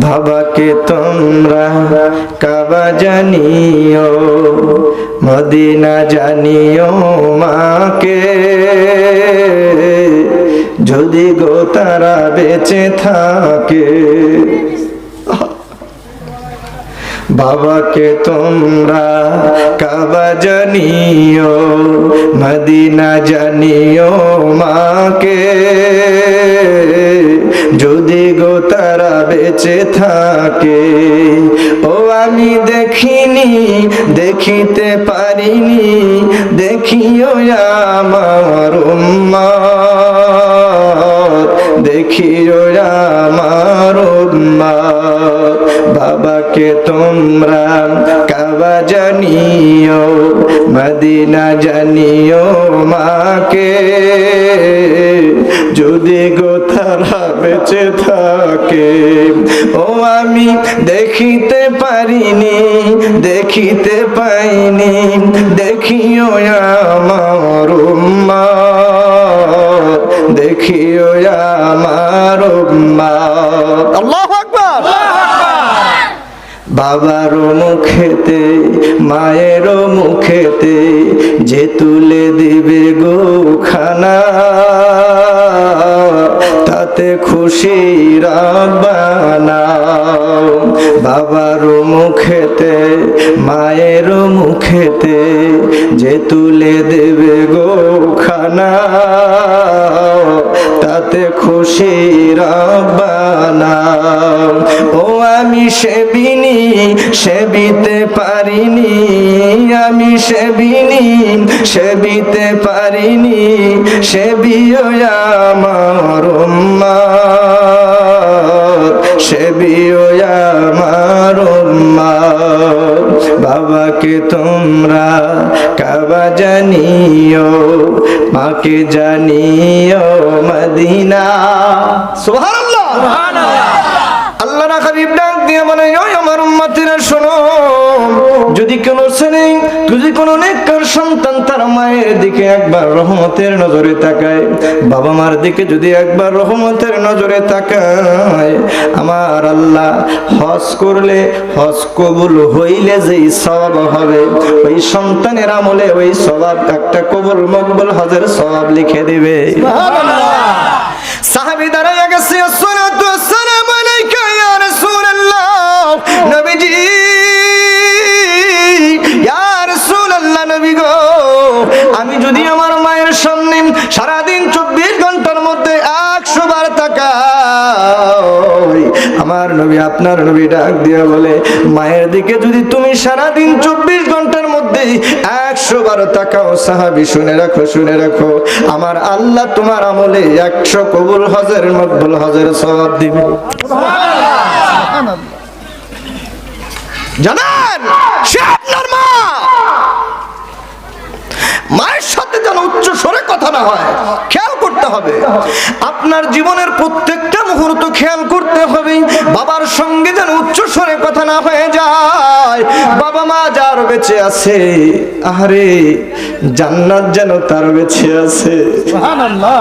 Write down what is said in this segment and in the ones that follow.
বাবাকে তোমরা কাবা জানিও, মদিনা জানিও মাকে, যদি গো তারা বেঁচে থাকে। বাবাকে তোমরা কাবা জানিও, মদিনা জানিও মাকে, যদি গো তারা বেঁচে থাকে। ও আমি দেখিনি, দেখিতে পারিনি, দেখিও আমার উম্মত, দেখিও আমার উম্মত। বাবাকে তোমরা কাবা জানিও, মদিনা জানিও মাকে, যদি গো তারা বেঁচে থাকে। ও আমি দেখিতে পারিনি, দেখিতে পাইনি, দেখিও আমার উম্মত, দেখিও আমার উম্মত। আল্লাহু আকবার। বাবারও মুখেতে মায়েরও মুখেতে যে তুলে দিবে গো খানা, তাতে খুশি রাব্বানা। বাবারও মুখেতে মায়েরও মুখেতে যে তুলে দেবে গো খানা, তাতে খুশি রাব্বানা। ও আমি সেবিনি, সেবিতে পারিনি, আমি সেবিনি, সেবিতে পারিনি, সেবিও আমার উম্মত, সেবিও আমার উম্মত। বাবাকে তোমরা কাবা জানিও, মাকে জানিও মদিনা। সুবহানাল্লাহ, সুবহানাল্লাহ। আল্লাহর হাবিব ডাক দিয়ে বলে, ওই আমার উম্মতিরা শোনো, যদি কোনো ছেলে, যদি কোনো নেককার সন্তান তার মায়ের দিকে একবার রহমতের নজরে তাকায়, বাবা মার দিকে যদি একবার রহমতের নজরে তাকায়, আমার আল্লাহ হজ করলে, হজ কবুল হইলে যেই সওয়াব হবে, ওই সন্তানের আমলে ওই সওয়াব একটা কবুল মকবুল হজের সওয়াব লিখে দিবে। সুবহানাল্লাহ। সাহাবী দাঁড়ায় গেছে, আসসালাতু ওয়াসসালামু আলাইকা ইয়া রাসূলুল্লাহ, নবীজি, ইয়া রাসূলুল্লাহ, নবী গো, আমি যদি আমার মায়ের সামনে সারাদিন 24 ঘন্টার মধ্যে 100 বার তাকাই, আমার নবী, আপনার নবী ডাক দিয়ে বলে, মায়ের দিকে যদি তুমি সারাদিন 24 ঘন্টার মধ্যে 100 বার তাকাও, সাহাবী শুনে রাখো, শুনে রাখো, আমার আল্লাহ তোমার আমলে 100 কবুল হজের মকবুল হজের সওয়াব দিবে। সুবহানাল্লাহ, সুবহানাল্লাহ। জানেন, সে আপনার মা, মায়ের সাথে যেন উচ্চ স্বরে কথা না হয়, খেয়াল করতে হবে। আপনার জীবনের প্রত্যেকটা মুহূর্ত খেয়াল করতে হবে, বাবার সঙ্গে যেন উচ্চ স্বরে কথা না হয়ে যায়। বাবা মা যার বেঁচে আছে, আহারে জান্নাত যেন তার বেঁচে আছে। সুবহানাল্লাহ।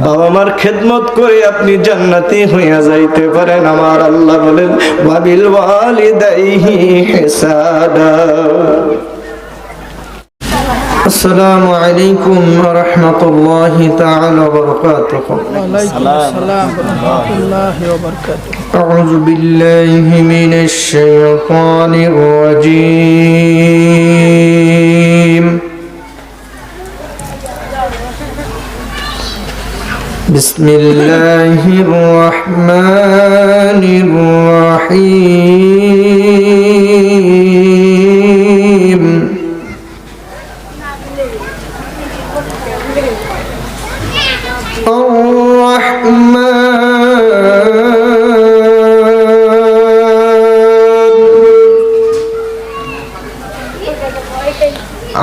বাবা মার খেদমত করে আপনি জান্নাতি হইয়া যাইতে পারেন। আমার আল্লাহ বলেন, ওয়াবিল ওয়ালিদাইহি ইহসানা। السلام عليكم ورحمة الله تعالى وبركاته. وعليكم السلام ورحمة الله وبركاته. أعوذ بالله من الشيطان الرجيم. بسم الله الرحمن الرحيم.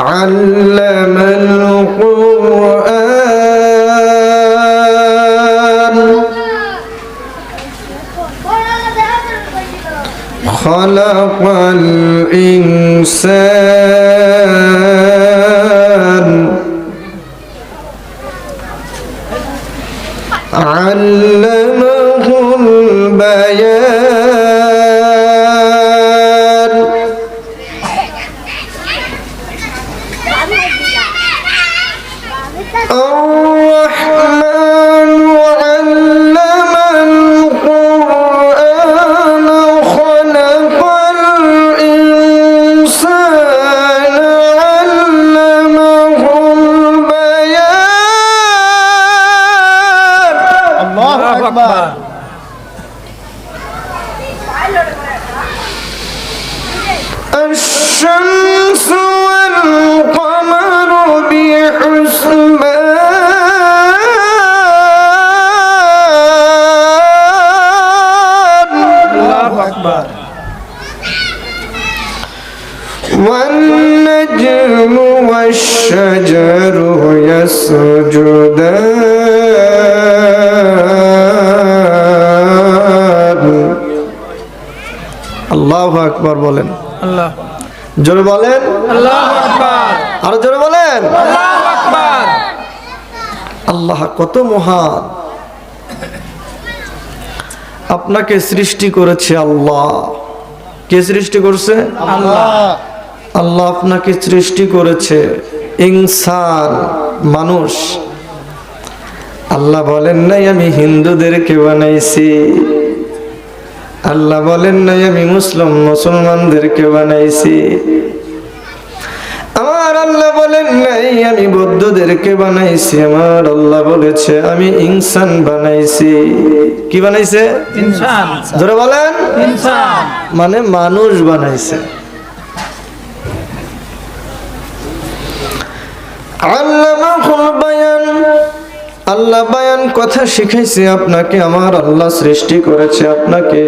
علم القرآن خلق الإنسان علمه البيان والشمس والقمر بحسبان আল্লাহু আকবার والنجم والشجر يسجدان আল্লাহু আকবার বলেন আল্লাহ জোরে বলেন আল্লাহু আকবার আরো জোরে বলেন আল্লাহু আকবার আল্লাহ কত মহান আপনাকে সৃষ্টি করেছে আল্লাহ কে সৃষ্টি করছে আল্লাহ আল্লাহ আপনাকে সৃষ্টি করেছে ইনসান মানুষ আল্লাহ বলেন নাই আমি হিন্দুদেরকে বানাইছি আল্লাহ বলেন নাই আমি মুসলমানদেরকে বানাইছি আমার আল্লাহ বলেন নাই আমি বৌদ্ধদেরকে বানাইছি আমার আল্লাহ বলেছে আমি ইনসান বানাইছি কি বানাইছে ইনসান জোরে বলেন ইনসান মানে মানুষ বানাইছে আল্লামাহুল বায়ান আল্লাহ বায়ান কথা শিখাইছে আপনাকে আমার আল্লাহ সৃষ্টি করেছে আপনাকে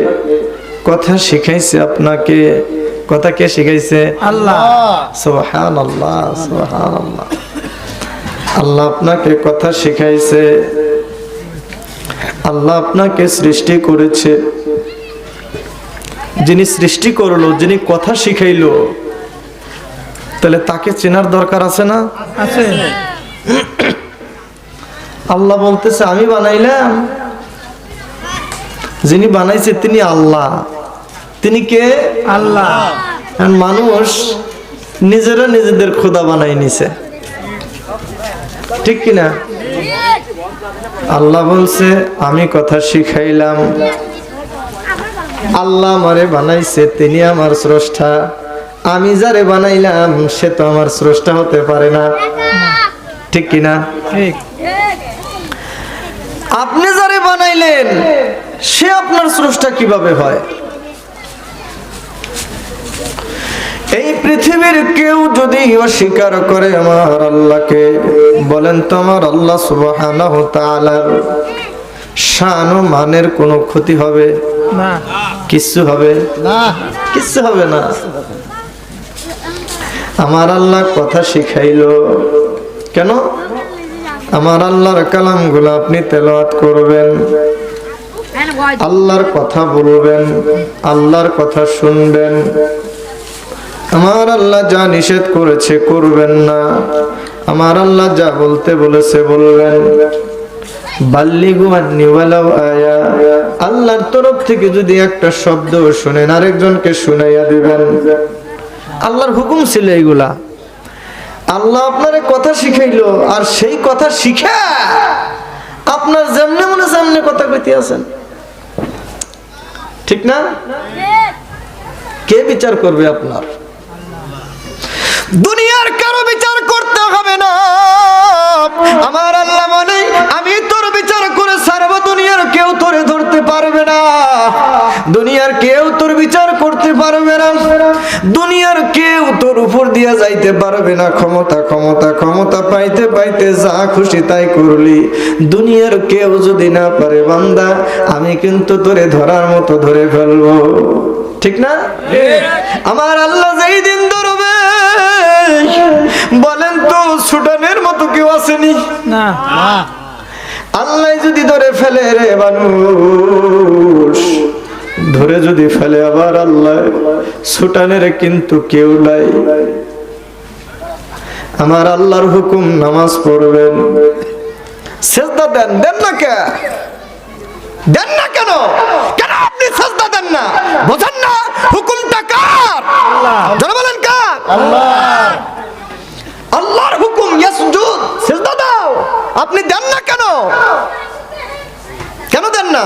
কথা শিখাইছে আপনাকে কথা কে শিখাইছে আল্লাহ সুবহানাল্লাহ সুবহানাল্লাহ আল্লাহ আপনাকে কথা শিখাইছে আল্লাহ আপনাকে সৃষ্টি করেছে যিনি সৃষ্টি করলো যিনি কথা শিখাইলো তাহলে তাকে চেনার দরকার আছে না আছে আল্লাহ বলতেছে আমি বানাইলাম যিনি বানাইছে তিনি আল্লাহ তিনি কে আল্লাহ আর মানুষ নিজেরা নিজেদের খোদা বানাই নিছে ঠিক কিনা আল্লাহ বলছে আমি কথা শিখাইলাম আল্লাহ আমারে বানাইছে তিনি আমার স্রষ্টা আমি যারে বানাইলাম সে তো আমার স্রষ্টা হতে পারে না ঠিক কিনা ঠিক আপনি যারে বানাইলেন সে আপনার স্রষ্টা কিভাবে হয় এই পৃথিবীর কেউ যদি অস্বীকার করে আমার আল্লাহকে বলেন তো আমার আল্লাহ সুবহানাহু তাআলার শান ও মানের কোনো ক্ষতি হবে না কিচ্ছু হবে না কিচ্ছু হবে না আমার আল্লাহ কথা শিখাইলো কেন আমার আল্লাহর কালামগুলো আপনি তেলাওয়াত করবেন আল্লাহর কথা বলবেন আল্লাহর কথা শুনবেন আমার আল্লাহ যা নিষেধ করেছে করবেন না আমার আল্লাহ যা বলতে বলেছে বলবেন বাল্লিগু আন্নি ওয়ালাউ আয়া আল্লাহর তরফ থেকে যদি একটা শব্দ শুনেন আরেকজনকে শুনাইয়া দিবেন আল্লাহর হুকুম ছিল এইগুলা আল্লাহ আপনার কথা শিখাইলো আর সেই কথা শিখা আপনার যেমনে মনে সামনে কথা কইতে আছেন ঠিক না কে বিচার করবে আপনার দুনিয়ার কারো বিচার করতে হবে না আমার আল্লাহ বলে আমি তোর বিচার করে ছাড়বো দুনিয়ার কেউ তোরে ধরতে পারবে না দুনিয়ার কেউ তোর বিচার করতে পারবে না দুনিয়ার কেউ তোর উপর দিয়া যাইতে পারবে না ক্ষমতা ক্ষমতা ক্ষমতা পাইতে পাইতে যা খুশি তাই করলি দুনিয়ার কেউ যদি না পারে বান্দা আমি কিন্তু তোরে ধরার মতো ধরে ফেলবো ঠিক না আমার আল্লাহ যেই দিন ধরবে বলেন তো সুডানের মতো কেউ আসেনি না আল্লাহ যদি ধরে ফেলে রে মানুষ ধরে যদি ফেলে আবার আল্লাহ সুটানের কিন্তু কেউ নাই আমার আল্লাহর হুকুম নামাজ পড়বেন সেজদা দেন দেন না কে দেন না কেন কেন আপনি সেজদা দেন না বোঝেন না হুকুমটা কার যারা বলেন কার আল্লাহ আল্লাহর হুকুম ইয়াসজুদ সেজদা দাও আপনি দেন না কেন কেন দেন না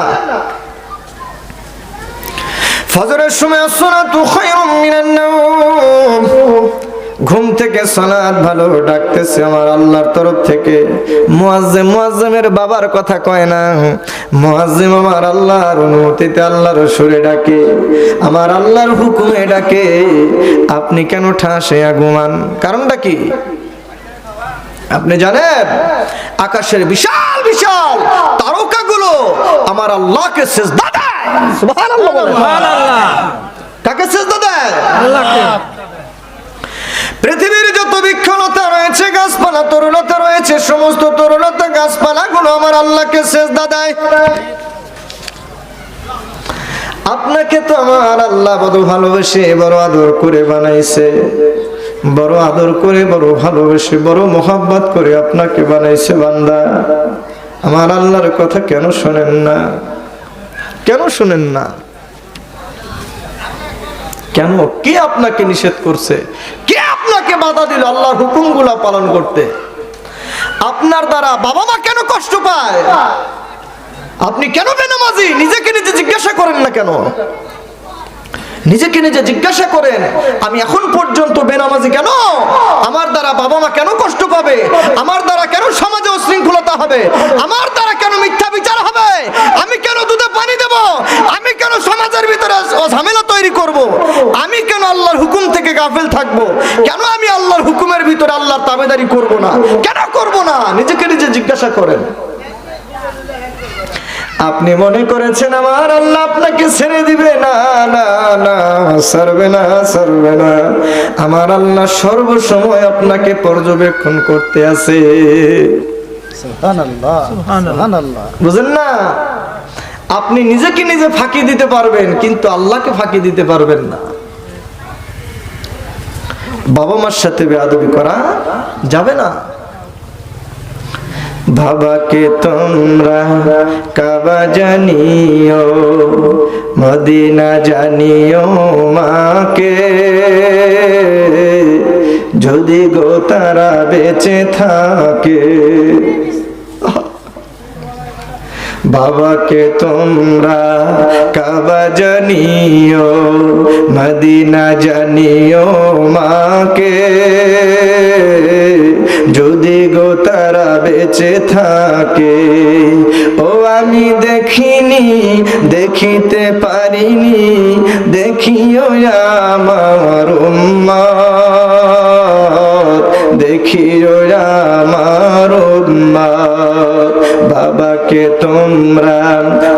ফজরের সময় আসসালাতু খায়রুম মিনান নাওম ঘুম থেকে সালাত ভালো ডাকতেছে আমার আল্লাহর তরফ থেকে। মুয়াজ্জিমের বাবার কথা কয় না, মুয়াজ্জিম আমার আল্লাহর অনুমতিতে আল্লাহর সুরে ডাকে, আমার আল্লাহর হুকুমে ডাকে। আপনি কেন ঠাসে ঘুমান? কারণটা কি আপনি জানেন? আকাশের বিশাল বিশাল তারকাগুলো আমার আল্লাহকে সিজদা দেয়। সুবহানাল্লাহ বলেন। কাকে সিজদা দেয়? আল্লাহকে। পৃথিবীর যত বৃক্ষলতা রয়েছে, গাছপালা তরুলতা রয়েছে, সমস্ত তরুলতা গাছপালাগুলো আমার আল্লাহকে সিজদা দেয়। আপনাকে তো আমার আল্লাহ বড় ভালোবেসে বড় আদর করে বানাইছে, বড় আদর করে বড় ভালোবেসে বড় মোহাব্বত করে আপনাকে বানাইছে। বান্দা, আমার আল্লাহর কথা কেন শোনেন না? কেন শোনেন না? কেন? কে আপনাকে নিষেধ করছে? কে আপনাকে বাধা দিল আল্লাহর হুকুমগুলো পালন করতে? আপনার দ্বারা বাবা মা কেন কষ্ট পায়? আপনি কেন বেনামাজি? নিজেকে নিজে জিজ্ঞাসা করেন না কেন? নিজেকে নিজে জিজ্ঞাসা করেন, আমি এখন পর্যন্ত বেনামাজি কেন? আমার দ্বারা বাবা মা কেন কষ্ট পাবে? আমার দ্বারা কেন সমাজে উশৃঙ্খলতা হবে? আমার দ্বারা কেন মিথ্যা বিচার হবে? আমি কেন দুধে পানি দেব? আমি কেন সমাজের ভিতরে ঝামেলা তৈরি করব? আমি কেন আল্লাহর হুকুম থেকে গাফিল থাকব? কেন আমি আল্লাহর হুকুমের ভিতরে আল্লাহর তাবেদারি করব না? কেন করব না? নিজেকে নিজে জিজ্ঞাসা করেন। আপনি মনে করেছেন আমার আল্লাহ আপনাকে ছেড়ে দিবে? না না না, ছাড়বে না, ছাড়বে না। আমার আল্লাহ সর্বসময় আপনাকে পর্যবেক্ষণ করতে আছে। সুবহানাল্লাহ, সুবহানাল্লাহ। বুঝেন না? আপনি নিজেকে নিজে ফাঁকি দিতে পারবেন, কিন্তু আল্লাহকে ফাঁকি দিতে পারবেন না। বাবা মার সাথে বেয়াদবি করা যাবে না। বাবাকে তোমরা কাবা জানিও, মদিনা জানিও মাকে, যদি গো তারা বেঁচে থাকে। বাবাকে তোমরা কাবা জানিও, মদিনা জানিও মাকে, যদি গো তারা বেঁচে থাকে। ও আমি দেখিনি, দেখিতে পারিনি, দেখিও আমার উম্মত, দেখিও আমার উম্মত। বাবাকে তোমরা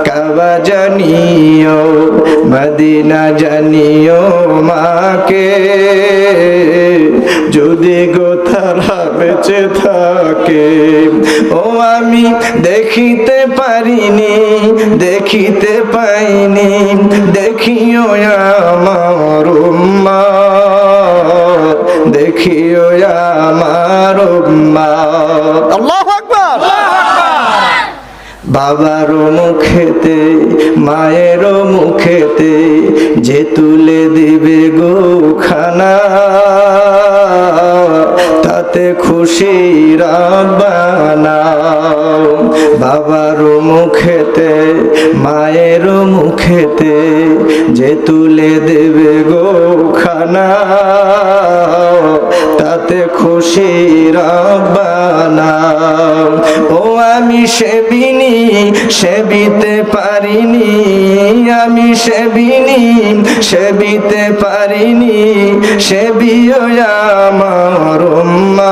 কাবা জানিও, মদিনা জানিও মাকে, যদি গো তারা বেঁচে থাকে। ও আমি দেখিতে পারিনি, দেখিতে পাইনি, দেখিও আমার উম্মত, দেখিও আমার উম্মত। আল্লাহু আকবার। বাবারও মুখেতে মায়েরও মুখেতে যে তুলে দিবে গো খানা, তাতে খুশি রাব্বানা। বাবারও মুখেতে মায়েরও মুখেতে যে তুলে দেবে গো খানা, তাতে খুশি রাব্বানা। ও আমি সেবিনি, সেবিতে পারিনি, আমি সেবিনি, সেবিতে পারিনি, সেবিও আমার উম্মত,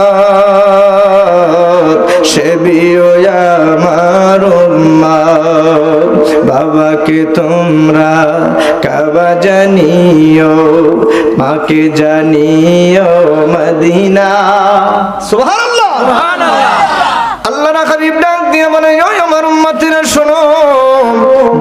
সেবিও আমার উম্মত। বাবাকে তোমরা কাবা জানিও, মাকে জানিও মদিনা। সুবহানাল্লাহ, সুবহানাল্লাহ। আল্লাহর হাবিব ডাক দিয়ে বলে, ওই আমার উম্মতেরা শোনো,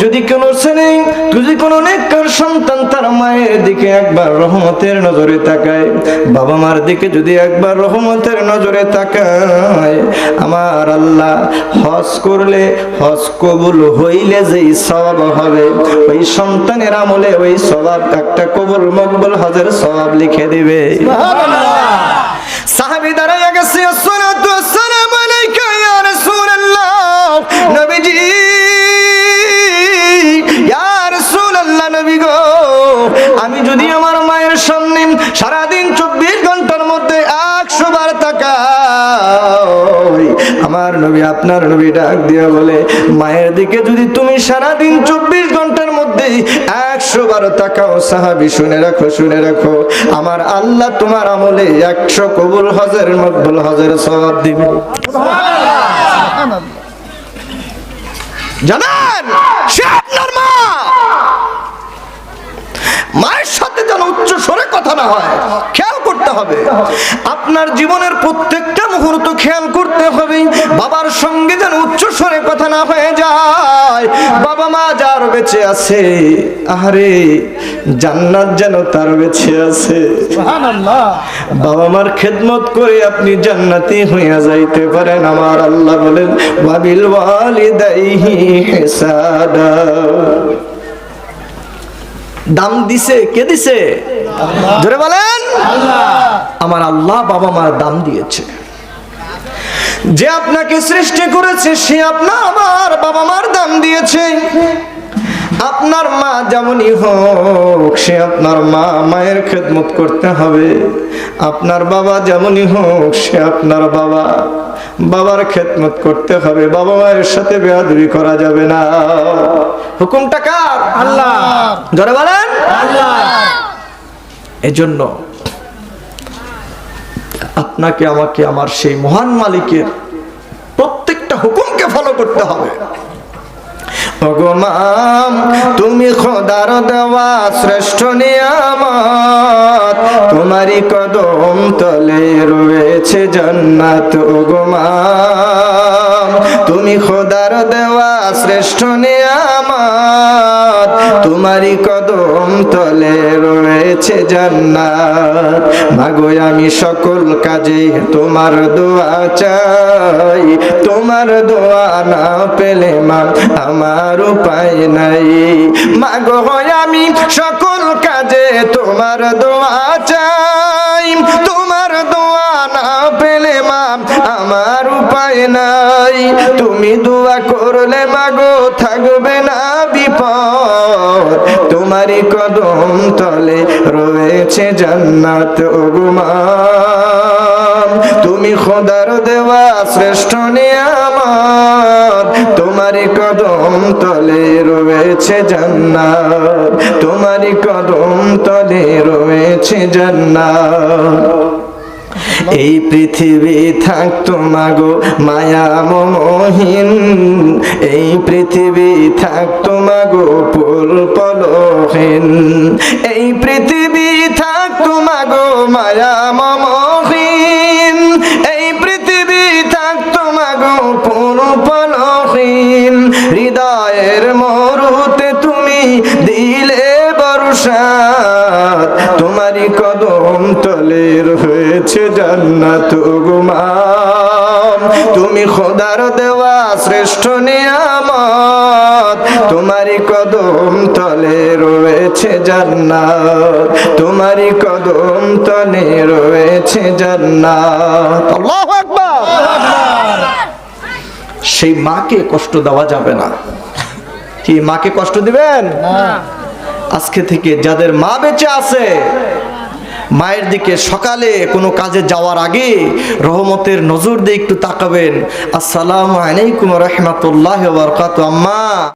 যদি কোনো ছেলে, যদি কোনো নেককার সন্তান তার মায়ের দিকে একবার রহমতের নজরে তাকায়, বাবা মার দিকে যদি একবার রহমতের নজরে তাকায়, আমার আল্লাহ হজ করলে, হজ কবুল হইলে যেই সওয়াব হবে, ওই সন্তানের আমলে ওই সওয়াব একটা কবুল মকবুল হজের সওয়াব লিখে দিবে। সুবহানাল্লাহ। সাহাবী দাঁড়ায় গেছে, আসসালাতু ওয়াসসালামু আলাইকা ইয়া রাসূলুল্লাহ। নবীজি, ইয়া রাসূলুল্লাহ, নবী গো, আমি যদি আমার মায়ের সামনে সারাদিন 24 ঘন্টার মধ্যে আমার নবী আপনার নবী ডাক দিয়া বলে, মায়ের দিকে যদি তুমি সারাদিন 24 ঘন্টার মধ্যে 112 তাকাও সাহাবী, শুনে রাখো, শুনে রাখো, আমার আল্লাহ তোমার আমলে 100 কবুল হজের মকবুল হজের সওয়াব দিবে। জানেন, সে আপনার মা, মায়ের সাথে যেন উচ্চ স্বরে কথা না হয়, খেয়াল করতে হবে। আপনার জীবনের প্রত্যেকটা মুহূর্ত খেয়াল করতে হবে, বাবার সঙ্গে যেন উচ্চ স্বরে কথা না হয়ে যায়। বাবা মা যার বেঁচে আছে, আহারে জান্নাত যেন তার বেঁচে আছে। সুবহানাল্লাহ। বাবা মার খেদমত করে আপনি জান্নাতি হইয়া যাইতে পারেন। আমার আল্লাহ বলেন, ওয়াবিল ওয়ালিদাইহি ইহসানা। দাম দিছে কে দিছে? জোরে বলেন। আমার আল্লাহ বাবা মার দাম দিয়েছে। যে আপনাকে সৃষ্টি করেছে সে আপনার আমার বাবা মার দাম দিয়েছে। আপনার মা যেমনই হোক সে আপনার মা, মায়ের খেদমত করতে হবে। আপনার বাবা যেমনই হোক সে আপনার বাবা, বাবার খেদমত করতে হবে। বাবা মায়ের সাথে বেয়াদবি করা যাবে না। হুকুমটা কার? আল্লাহ। জোরে বলেন আল্লাহ। এজন্য আপনাকে আমাকে আমার সেই মহান মালিকের প্রত্যেকটা হুকুমকে ফলো করতে হবে। ওগো মা, তুমি খোদার দেওয়া শ্রেষ্ঠ নিয়ামত, তোমারই কদম তলে রয়েছে জান্নাত। ওগো মা, তুমি খোদার দেওয়া শ্রেষ্ঠ নিয়ামত, তোমারই কদম তলে রয়েছে জান্নাত। মাগো আমি সকল কাজে তোমার দোয়া চাই, তোমার দোয়া না পেলে মা আমার উপায় নাই। মাগো আমি সকল কাজে তোমার দোয়া চাই, তোমার দোয়া না পেলে মা আমার উপায় নাই। তুমি দোয়া করলে মাগো থাকবে না বিপদ, তোমারই কদম তলে রয়েছে জান্নাত। ওগো মা, তুমি খোদার দেওয়া শ্রেষ্ঠ নিয়ামত, তোমারই কদম তলে রয়েছে জান্নাত, তোমারই কদম তলে রয়েছে জান্নাত। এই পৃথিবী থাকতো মাগো মায়া মমহীন, এই পৃথিবী থাকতো মাগো ফুল পলহীন, এই পৃথিবী থাকতো মাগো মায়া মমহীন, এই পৃথিবী থাকতো মাগো ফুল পলহীন। হৃদয়ের মরুতে তুমি দিলে বর্ষা, তোমারই কদম তলে রয়েছে জান্নাত। ওগো মা, তুমি খোদার দেওয়া শ্রেষ্ঠ নিয়ামত, তোমারই কদম তলে রয়েছে জান্নাত, তোমারই কদম তলে রয়েছে জান্নাত। আল্লাহু আকবার। সেই মাকে কষ্ট দেওয়া যাবে না। কি মাকে কষ্ট দিবেন? আজকে থেকে যাদের মা বেঁচে আছে, মায়ের দিকে সকালে কোনো কাজে যাওয়ার আগে রহমতের নজর দিয়ে একটু তাকাবেন। আসসালামু আলাইকুম ওয়া রাহমাতুল্লাহি ওয়া বারাকাতুহু। আম্মা।